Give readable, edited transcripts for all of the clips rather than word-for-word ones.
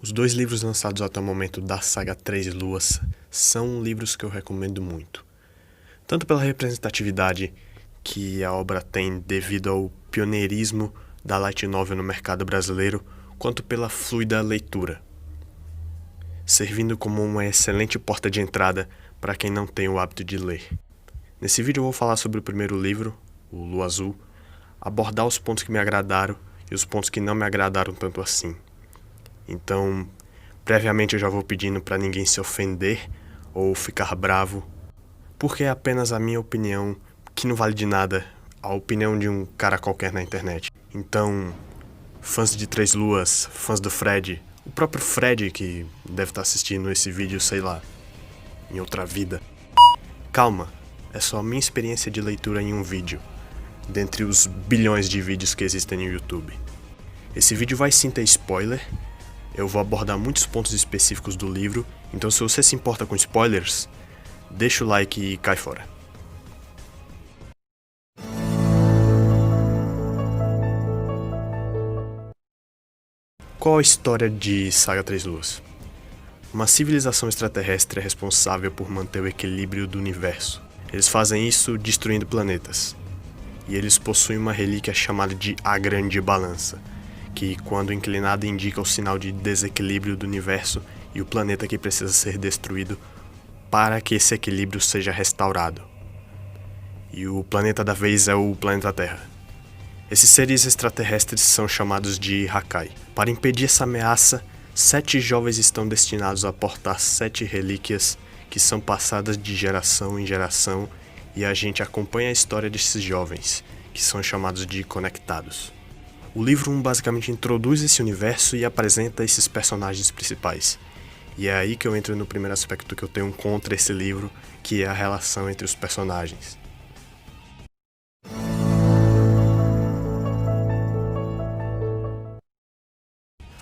Os dois livros lançados até o momento da saga Três Luas são livros que eu recomendo muito. Tanto pela representatividade que a obra tem devido ao pioneirismo da light novel no mercado brasileiro, quanto pela fluida leitura, servindo como uma excelente porta de entrada para quem não tem o hábito de ler. Nesse vídeo eu vou falar sobre o primeiro livro, o Lua Azul, abordar os pontos que me agradaram e os pontos que não me agradaram tanto assim. Então, previamente eu já vou pedindo para ninguém se ofender ou ficar bravo, porque é apenas a minha opinião, que não vale de nada, a opinião de um cara qualquer na internet. Então, fãs de Três Luas, fãs do Fred, o próprio Fred que deve estar assistindo esse vídeo, sei lá, em outra vida. Calma, é só a minha experiência de leitura em um vídeo, dentre os bilhões de vídeos que existem no YouTube. Esse vídeo vai sim ter spoiler. Eu vou abordar muitos pontos específicos do livro, então se você se importa com spoilers, deixa o like e cai fora. Qual a história de Saga Três Luas? Uma civilização extraterrestre é responsável por manter o equilíbrio do universo. Eles fazem isso destruindo planetas. E eles possuem uma relíquia chamada de A Grande Balança, que, quando inclinada, indica o sinal de desequilíbrio do universo e o planeta que precisa ser destruído para que esse equilíbrio seja restaurado. E o planeta da vez é o planeta Terra. Esses seres extraterrestres são chamados de Hakai. Para impedir essa ameaça, 7 jovens estão destinados a portar 7 relíquias que são passadas de geração em geração, e a gente acompanha a história desses jovens, que são chamados de Conectados. O livro 1 basicamente introduz esse universo e apresenta esses personagens principais. E é aí que eu entro no primeiro aspecto que eu tenho contra esse livro, que é a relação entre os personagens.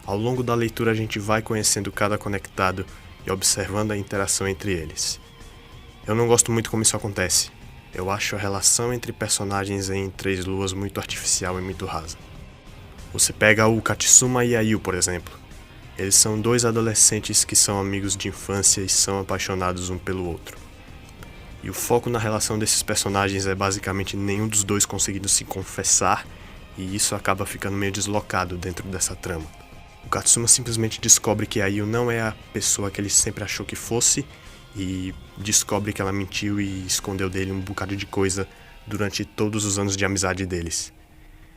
Ao longo da leitura a gente vai conhecendo cada conectado e observando a interação entre eles. Eu não gosto muito como isso acontece. Eu acho a relação entre personagens em Três Luas muito artificial e muito rasa. Você pega o Katsuma e a Yu, por exemplo. Eles são 2 adolescentes que são amigos de infância e são apaixonados um pelo outro. E o foco na relação desses personagens é basicamente nenhum dos dois conseguindo se confessar, e isso acaba ficando meio deslocado dentro dessa trama. O Katsuma simplesmente descobre que a Yu não é a pessoa que ele sempre achou que fosse, e descobre que ela mentiu e escondeu dele um bocado de coisa durante todos os anos de amizade deles.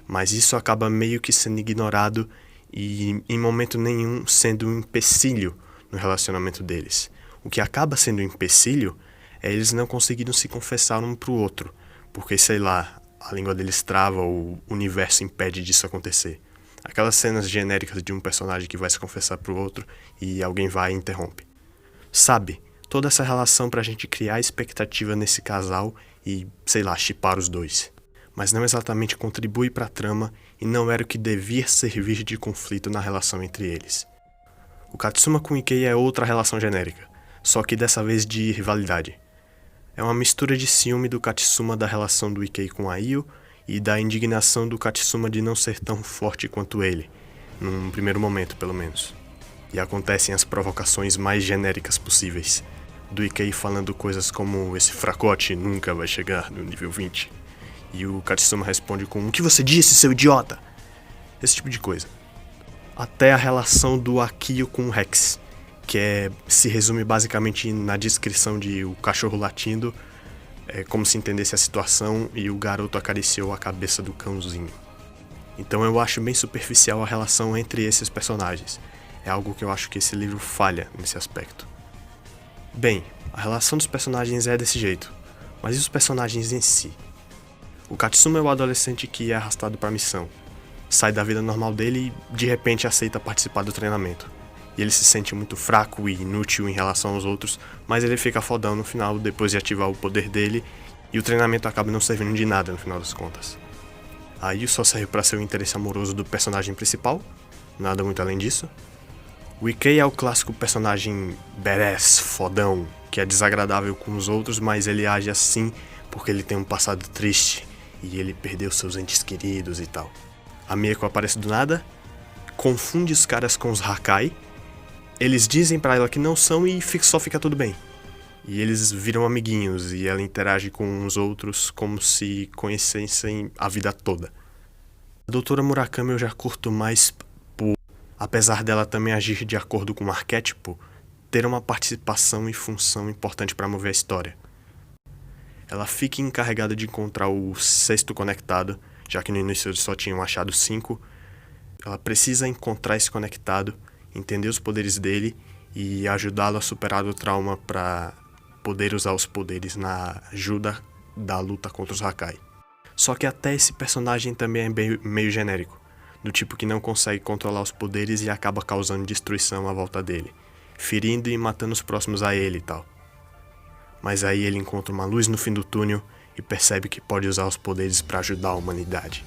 Mas isso acaba meio que sendo ignorado e, em momento nenhum, sendo um empecilho no relacionamento deles. O que acaba sendo um empecilho é eles não conseguindo se confessar um pro outro, porque, sei lá, a língua deles trava ou o universo impede disso acontecer. Aquelas cenas genéricas de um personagem que vai se confessar pro outro e alguém vai e interrompe. Sabe, toda essa relação pra gente criar expectativa nesse casal e, sei lá, shippar os dois. Mas não exatamente contribui para a trama e não era o que devia servir de conflito na relação entre eles. O Katsuma com Ikei é outra relação genérica, só que dessa vez de rivalidade. É uma mistura de ciúme do Katsuma da relação do Ikei com a Yu e da indignação do Katsuma de não ser tão forte quanto ele, num primeiro momento pelo menos. E acontecem as provocações mais genéricas possíveis, do Ikei falando coisas como esse fracote nunca vai chegar no nível 20. E o Katsuma responde com: "O que você disse, seu idiota?" Esse tipo de coisa. Até a relação do Akio com o Rex, que se resume basicamente na descrição de o cachorro latindo, como se entendesse a situação e o garoto acariciou a cabeça do cãozinho. Então eu acho bem superficial a relação entre esses personagens. É algo que eu acho que esse livro falha nesse aspecto. Bem, a relação dos personagens é desse jeito, mas e os personagens em si? O Katsuma é o adolescente que é arrastado para a missão. Sai da vida normal dele e de repente aceita participar do treinamento. E ele se sente muito fraco e inútil em relação aos outros, mas ele fica fodão no final depois de ativar o poder dele, e o treinamento acaba não servindo de nada no final das contas. Aí só serve para ser o interesse amoroso do personagem principal, nada muito além disso. O Ikei é o clássico personagem badass, fodão, que é desagradável com os outros, mas ele age assim porque ele tem um passado triste e ele perdeu seus entes queridos e tal. A Mieko aparece do nada, confunde os caras com os Hakai Eles dizem pra ela que não são e só fica tudo bem. E eles viram amiguinhos e ela interage com os outros como se conhecessem a vida toda. A doutora Murakami eu já curto mais por, apesar dela também agir de acordo com o arquétipo, ter uma participação e função importante para mover a história. Ela fica encarregada de encontrar o sexto conectado, já que no início eles só tinham achado 5. Ela precisa encontrar esse conectado, entender os poderes dele e ajudá-lo a superar o trauma para poder usar os poderes na ajuda da luta contra os Hakai. Só que até esse personagem também é meio genérico, do tipo que não consegue controlar os poderes e acaba causando destruição à volta dele, ferindo e matando os próximos a ele e tal. Mas aí ele encontra uma luz no fim do túnel e percebe que pode usar os poderes para ajudar a humanidade.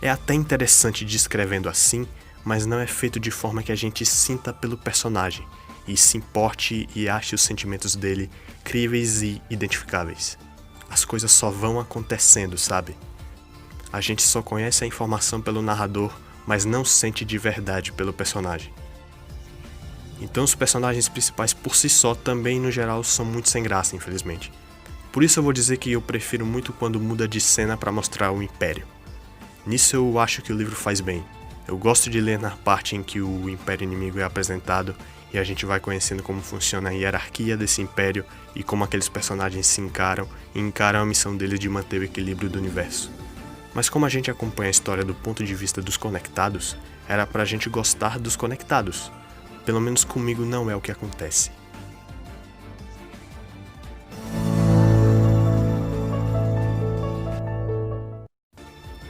É até interessante descrevendo assim, mas não é feito de forma que a gente sinta pelo personagem e se importe e ache os sentimentos dele críveis e identificáveis. As coisas só vão acontecendo, sabe? A gente só conhece a informação pelo narrador, mas não sente de verdade pelo personagem. Então os personagens principais por si só também, no geral, são muito sem graça, infelizmente. Por isso eu vou dizer que eu prefiro muito quando muda de cena para mostrar o Império. Nisso eu acho que o livro faz bem. Eu gosto de ler na parte em que o Império Inimigo é apresentado e a gente vai conhecendo como funciona a hierarquia desse Império e como aqueles personagens se encaram e encaram a missão deles de manter o equilíbrio do universo. Mas como a gente acompanha a história do ponto de vista dos conectados, era pra gente gostar dos conectados. Pelo menos comigo não é o que acontece.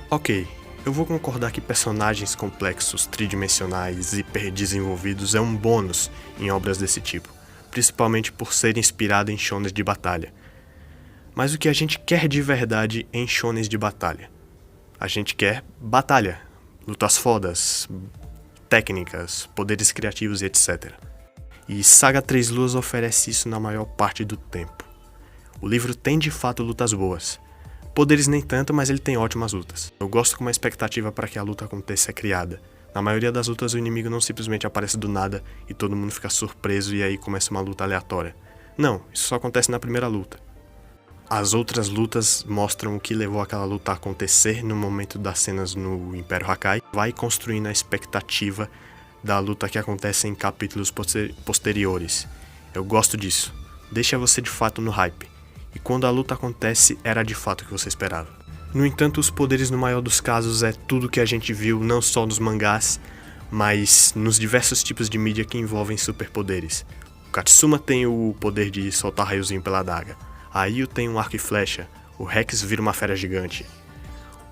Ok, eu vou concordar que personagens complexos, tridimensionais e hiperdesenvolvidos é um bônus em obras desse tipo, principalmente por ser inspirado em shonens de batalha. Mas o que a gente quer de verdade em shonens de batalha? A gente quer batalha, lutas fodas, técnicas, poderes criativos e etc. E Saga Três Luas oferece isso na maior parte do tempo. O livro tem de fato lutas boas. Poderes nem tanto, mas ele tem ótimas lutas. Eu gosto como a expectativa para que a luta aconteça é criada. Na maioria das lutas o inimigo não simplesmente aparece do nada e todo mundo fica surpreso e aí começa uma luta aleatória. Não, isso só acontece na primeira luta. As outras lutas mostram o que levou aquela luta a acontecer no momento das cenas no Império Hakai. Vai construindo a expectativa da luta que acontece em capítulos posteriores. Eu gosto disso. Deixa você de fato no hype. E quando a luta acontece, era de fato o que você esperava. No entanto, os poderes no maior dos casos é tudo que a gente viu não só nos mangás, mas nos diversos tipos de mídia que envolvem superpoderes. O Katsuma tem o poder de soltar raiozinho pela adaga. A Io tem um arco e flecha, o Rex vira uma fera gigante.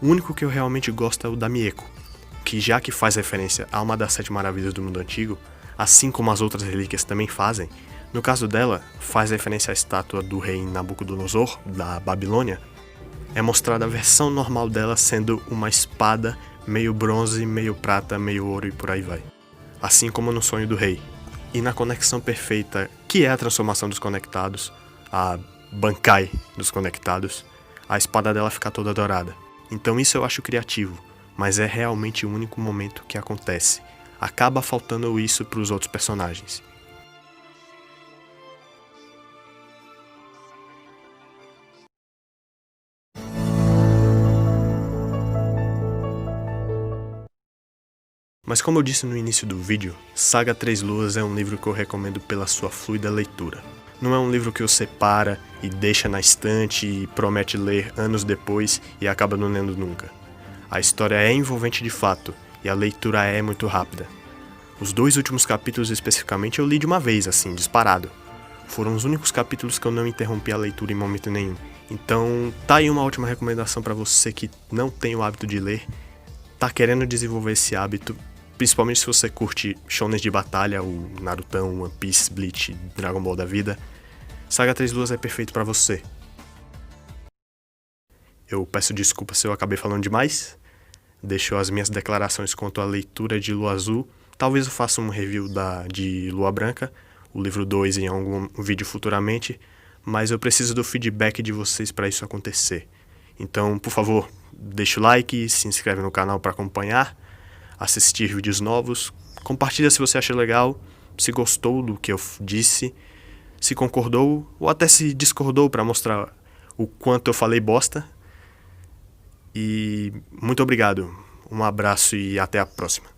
O único que eu realmente gosto é o da Mieko, que já que faz referência a uma das 7 maravilhas do mundo antigo, assim como as outras relíquias também fazem, no caso dela, faz referência à estátua do rei Nabucodonosor, da Babilônia, é mostrada a versão normal dela sendo uma espada meio bronze, meio prata, meio ouro e por aí vai. Assim como no Sonho do Rei. E na Conexão Perfeita, que é a transformação dos conectados, a Bankai dos conectados, a espada dela fica toda dourada. Então isso eu acho criativo, mas é realmente o único momento que acontece. Acaba faltando isso para os outros personagens. Mas como eu disse no início do vídeo, Saga Três Luas é um livro que eu recomendo pela sua fluida leitura. Não é um livro que você para e deixa na estante e promete ler anos depois e acaba não lendo nunca. A história é envolvente de fato e a leitura é muito rápida. Os 2 últimos capítulos especificamente eu li de uma vez, assim, disparado. Foram os únicos capítulos que eu não interrompi a leitura em momento nenhum. Então tá aí uma ótima recomendação para você que não tem o hábito de ler, tá querendo desenvolver esse hábito, principalmente se você curte shonens de batalha, o Narutão, One Piece, Bleach, Dragon Ball da vida. Saga Três Luas é perfeito pra você. Eu peço desculpa se eu acabei falando demais. Deixo as minhas declarações quanto à leitura de Lua Azul. Talvez eu faça um review de Lua Branca, o livro 2 em algum vídeo futuramente, mas eu preciso do feedback de vocês para isso acontecer. Então, por favor, deixa o like, se inscreve no canal para acompanhar, assistir vídeos novos, compartilha se você acha legal se gostou do que eu disse, se concordou ou até se discordou para mostrar o quanto eu falei bosta. E muito obrigado. Um abraço e até a próxima.